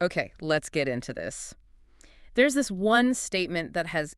Okay, let's get into this. There's this one statement that has,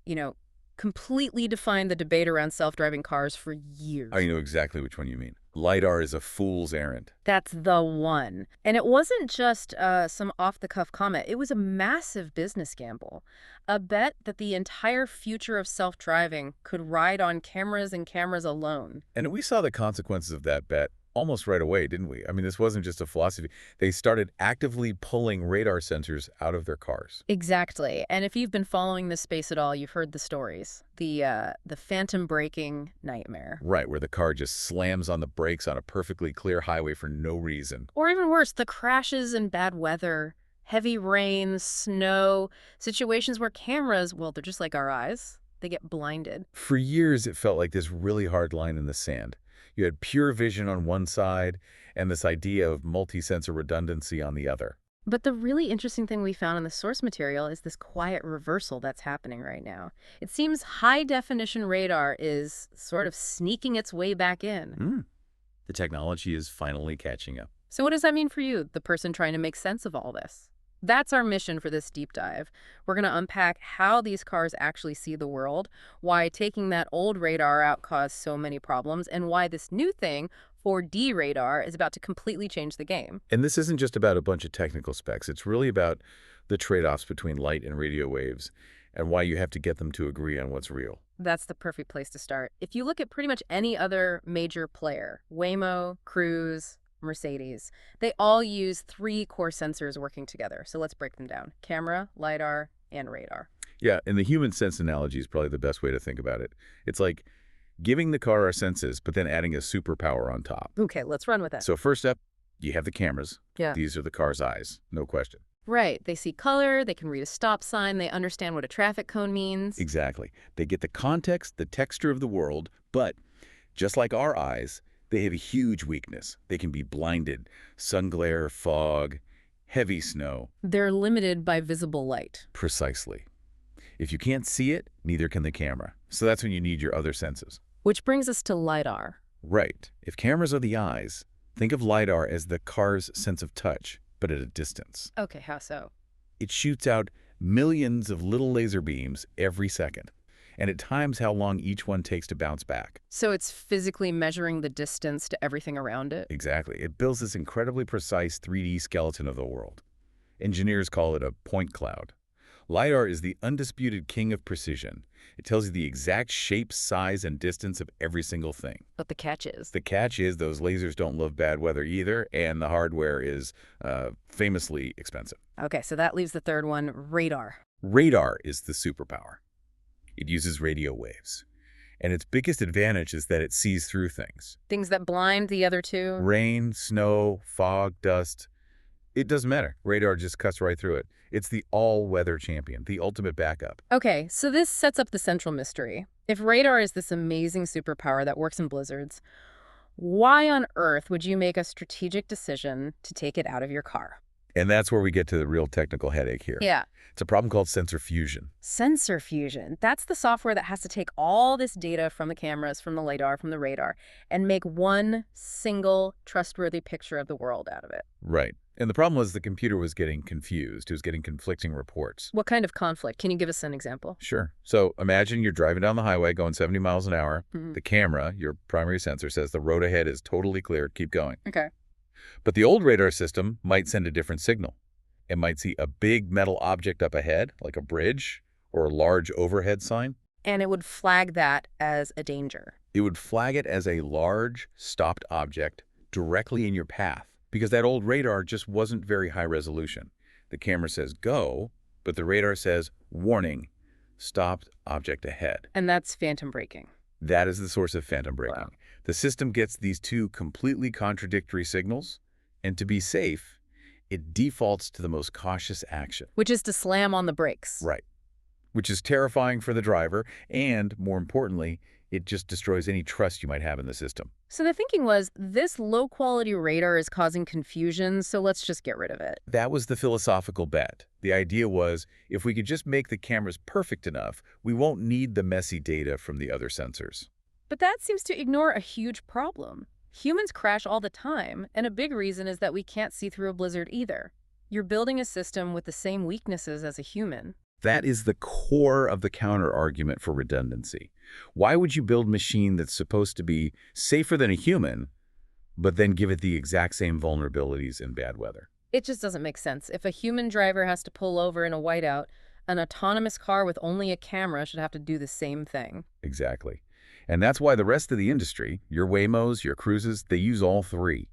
completely defined the debate around self-driving cars for I years. know exactly which one you mean. LiDAR is a fool's errand. That's the one. And it wasn't just some off-the-cuff comment. It was a massive business gamble. A bet that the entire future of self-driving could ride on cameras and cameras alone. And we saw the consequences of that bet almost right away, didn't we? I mean, this wasn't just a philosophy. They started actively pulling radar sensors out of their cars. Exactly. And if you've been following this space at all, you've heard the stories. The phantom braking nightmare. Right, where the car just slams on the brakes on a perfectly clear highway for no reason. Or even worse, the crashes and bad weather, heavy rain, snow, situations where cameras, well, they're just like our eyes. They get blinded. For years, it felt like this really hard line in the sand. You had pure vision on one side and this idea of multi-sensor redundancy on the other. But the really interesting thing we found in the source material is this quiet reversal that's happening right now. It seems high-definition radar is sort of sneaking its way back in. The technology is finally catching up. So what does that mean for you, the person trying to make sense of all this? That's our mission for this deep dive. We're going to unpack how these cars actually see the world, why taking that old radar out caused so many problems, and why this new thing, 4D radar, is about to completely change the game. And this isn't just about a bunch of technical specs. It's really about the trade-offs between light and radio waves and why you have to get them to agree on what's real. That's the perfect place to start. If you look at pretty much any other major player, Waymo, Cruise, Mercedes, they all use 3 core sensors working together. So let's break them down. Camera, LiDAR, and radar. Yeah, and the human sense analogy is probably the best way to think about it. It's like giving the car our senses, but then adding a superpower on top. Okay, let's run with it. So first up, you have the cameras. Yeah. These are the car's eyes, no question. Right. They see color, they can read a stop sign, they understand what a traffic cone means. Exactly. They get the context, the texture of the world, but just like our eyes, they have a huge weakness. They can be blinded. Sun glare, fog, heavy snow. They're limited by visible light. Precisely. If you can't see it, neither can the camera. So that's when you need your other senses. Which brings us to LiDAR. Right. If cameras are the eyes, think of LiDAR as the car's sense of touch, but at a distance. Okay, how so? It shoots out millions of little laser beams every second, and it times how long each one takes to bounce back. So it's physically measuring the distance to everything around it? Exactly. It builds this incredibly precise 3D skeleton of the world. Engineers call it a point cloud. LiDAR is the undisputed king of precision. It tells you the exact shape, size, and distance of every single thing. But the catch is? The catch is those lasers don't love bad weather either, and the hardware is famously expensive. Okay, so that leaves the third one, radar. Radar is the superpower. It uses radio waves. And its biggest advantage is that it sees through things. Things that blind the other two? Rain, snow, fog, dust. It doesn't matter. Radar just cuts right through it. It's the all-weather champion, the ultimate backup. Okay, so this sets up the central mystery. If radar is this amazing superpower that works in blizzards, why on earth would you make a strategic decision to take it out of your car? And that's where we get to the real technical headache here. Yeah. It's a problem called sensor fusion. Sensor fusion. That's the software that has to take all this data from the cameras, from the LiDAR, from the radar, and make one single trustworthy picture of the world out of it. Right. And the problem was the computer was getting confused. It was getting conflicting reports. What kind of conflict? Can you give us an example? Sure. So imagine you're driving down the highway going 70 miles an hour. Mhm. The camera, your primary sensor, says the road ahead is totally clear. Keep going. Okay. But the old radar system might send a different signal. It might see a big metal object up ahead, like a bridge or a large overhead sign. And it would flag that as a danger. It would flag it as a large, stopped object directly in your path because that old radar just wasn't very high resolution. The camera says go, but the radar says warning, stopped object ahead. And that's phantom braking. That is the source of phantom braking. Wow. The system gets these two completely contradictory signals, and to be safe, it defaults to the most cautious action. Which is to slam on the brakes. Right. Which is terrifying for the driver, and more importantly, it just destroys any trust you might have in the system. So the thinking was, this low-quality radar is causing confusion, so let's just get rid of it. That was the philosophical bet. The idea was, if we could just make the cameras perfect enough, we won't need the messy data from the other sensors. But that seems to ignore a huge problem. Humans crash all the time, and a big reason is that we can't see through a blizzard either. You're building a system with the same weaknesses as a human. That is the core of the counter-argument for redundancy. Why would you build a machine that's supposed to be safer than a human, but then give it the exact same vulnerabilities in bad weather? It just doesn't make sense. If a human driver has to pull over in a whiteout, an autonomous car with only a camera should have to do the same thing. Exactly. And that's why the rest of the industry, your Waymos, your Cruises, they use all three.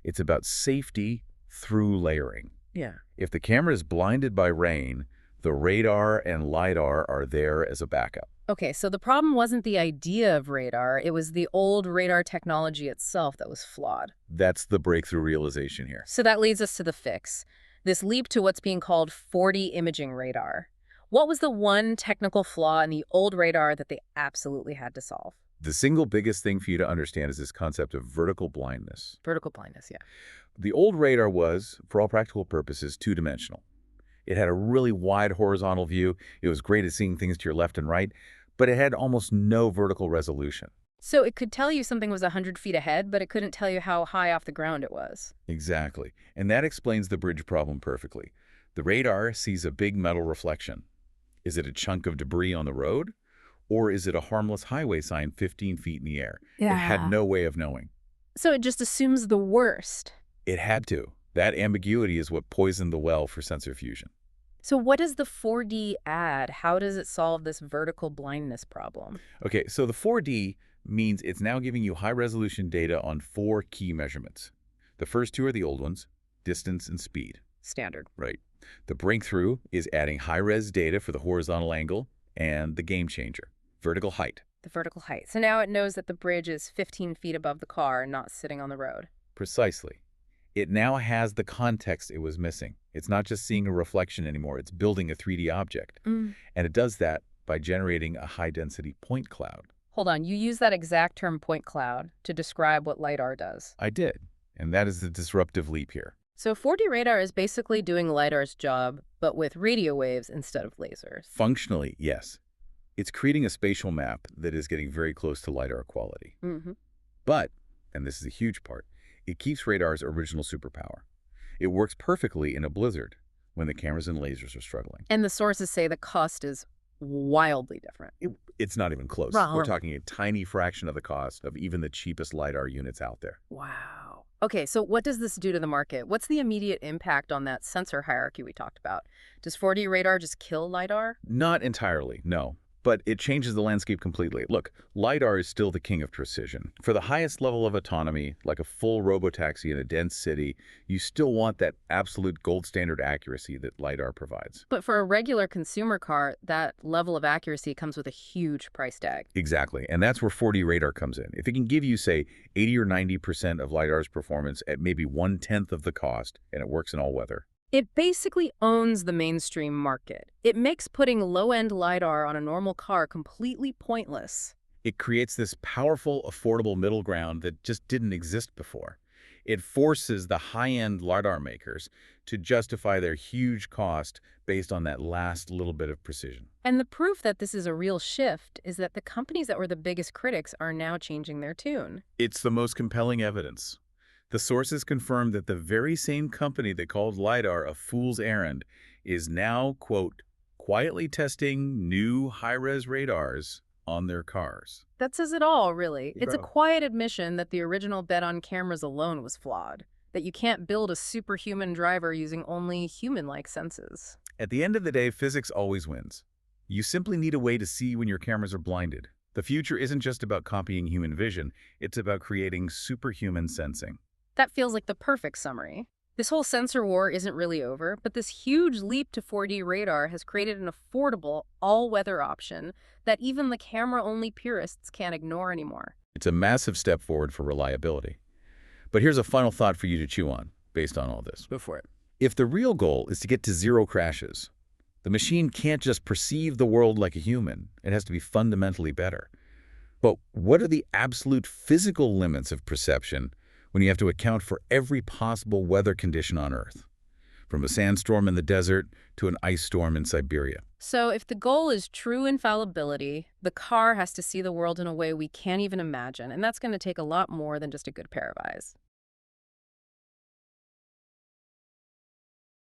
It's about safety through layering. Yeah. If the camera is blinded by rain, the radar and LiDAR are there as a backup. Okay, so the problem wasn't the idea of radar, it was the old radar technology itself that was flawed. That's the breakthrough realization here. So that leads us to the fix, this leap to what's being called 4D imaging radar. What was the one technical flaw in the old radar that they absolutely had to solve? The single biggest thing for you to understand is this concept of vertical blindness. Vertical blindness, yeah. The old radar was, for all practical purposes, two-dimensional. It had a really wide horizontal view. It was great at seeing things to your left and right, but it had almost no vertical resolution. So it could tell you something was 100 feet ahead, but it couldn't tell you how high off the ground it was. Exactly. And that explains the bridge problem perfectly. The radar sees a big metal reflection. Is it a chunk of debris on the road? Or is it a harmless highway sign 15 feet in the air? It had no way of knowing. So it just assumes the worst. It had to. That ambiguity is what poisoned the well for sensor fusion. So what does the 4D add? How does it solve this vertical blindness problem? Okay, so the 4D means it's now giving you high-resolution data on 4 key measurements. The first 2 are the old ones, distance and speed. Standard. Right. The breakthrough is adding high-res data for the horizontal angle and the game changer, vertical height. The vertical height. So now it knows that the bridge is 15 feet above the car, not sitting on the road. Precisely. It now has the context it was missing. It's not just seeing a reflection anymore. It's building a 3D object. And it does that by generating a high-density point cloud. Hold on. You use that exact term point cloud to describe what LiDAR does. I did. And that is the disruptive leap here. So 4D radar is basically doing LiDAR's job, but with radio waves instead of lasers. Functionally, yes. It's creating a spatial map that is getting very close to LiDAR quality. But, and this is a huge part, it keeps radar's original superpower. It works perfectly in a blizzard when the cameras and lasers are struggling. And the sources say the cost is wildly different. It's not even close. Wow. We're talking a tiny fraction of the cost of even the cheapest LiDAR units out there. Wow. Okay, so what does this do to the market? What's the immediate impact on that sensor hierarchy we talked about? Does 4D radar just kill LiDAR? Not entirely, no. But it changes the landscape completely. Look, LiDAR is still the king of precision. For the highest level of autonomy, like a full robotaxi in a dense city, you still want that absolute gold standard accuracy that LiDAR provides. But for a regular consumer car, that level of accuracy comes with a huge price tag. Exactly, and that's where 4D radar comes in. If it can give you, say, 80 or 90% of LiDAR's performance at maybe 1/10 of the cost, and it works in all weather, it basically owns the mainstream market. It makes putting low-end LiDAR on a normal car completely pointless. it creates this powerful, affordable middle ground that just didn't exist before. It forces the high-end LiDAR makers to justify their huge cost based on that last little bit of precision. And the proof that this is a real shift is that the companies that were the biggest critics are now changing their tune. It's the most compelling evidence. The sources confirm that the very same company that called LiDAR a fool's errand is now, quote, quietly testing new high-res radars on their cars. That says it all, really. It's a Bro. quiet admission that the original bet on cameras alone was flawed, that you can't build a superhuman driver using only human-like senses. At the end of the day, physics always wins. You simply need a way to see when your cameras are blinded. The future isn't just about copying human vision, it's about creating superhuman sensing. That feels like the perfect summary. This whole sensor war isn't really over, but this huge leap to 4D radar has created an affordable, all-weather option that even the camera-only purists can't ignore anymore. It's a massive step forward for reliability. But here's a final thought for you to chew on, based on all this. Go for it. If the real goal is to get to zero crashes, the machine can't just perceive the world like a human. It has to be fundamentally better. But what are the absolute physical limits of perception when you have to account for every possible weather condition on Earth, from a sandstorm in the desert to an ice storm in Siberia? So if the goal is true infallibility, the car has to see the world in a way we can't even imagine, and that's going to take a lot more than just a good pair of eyes.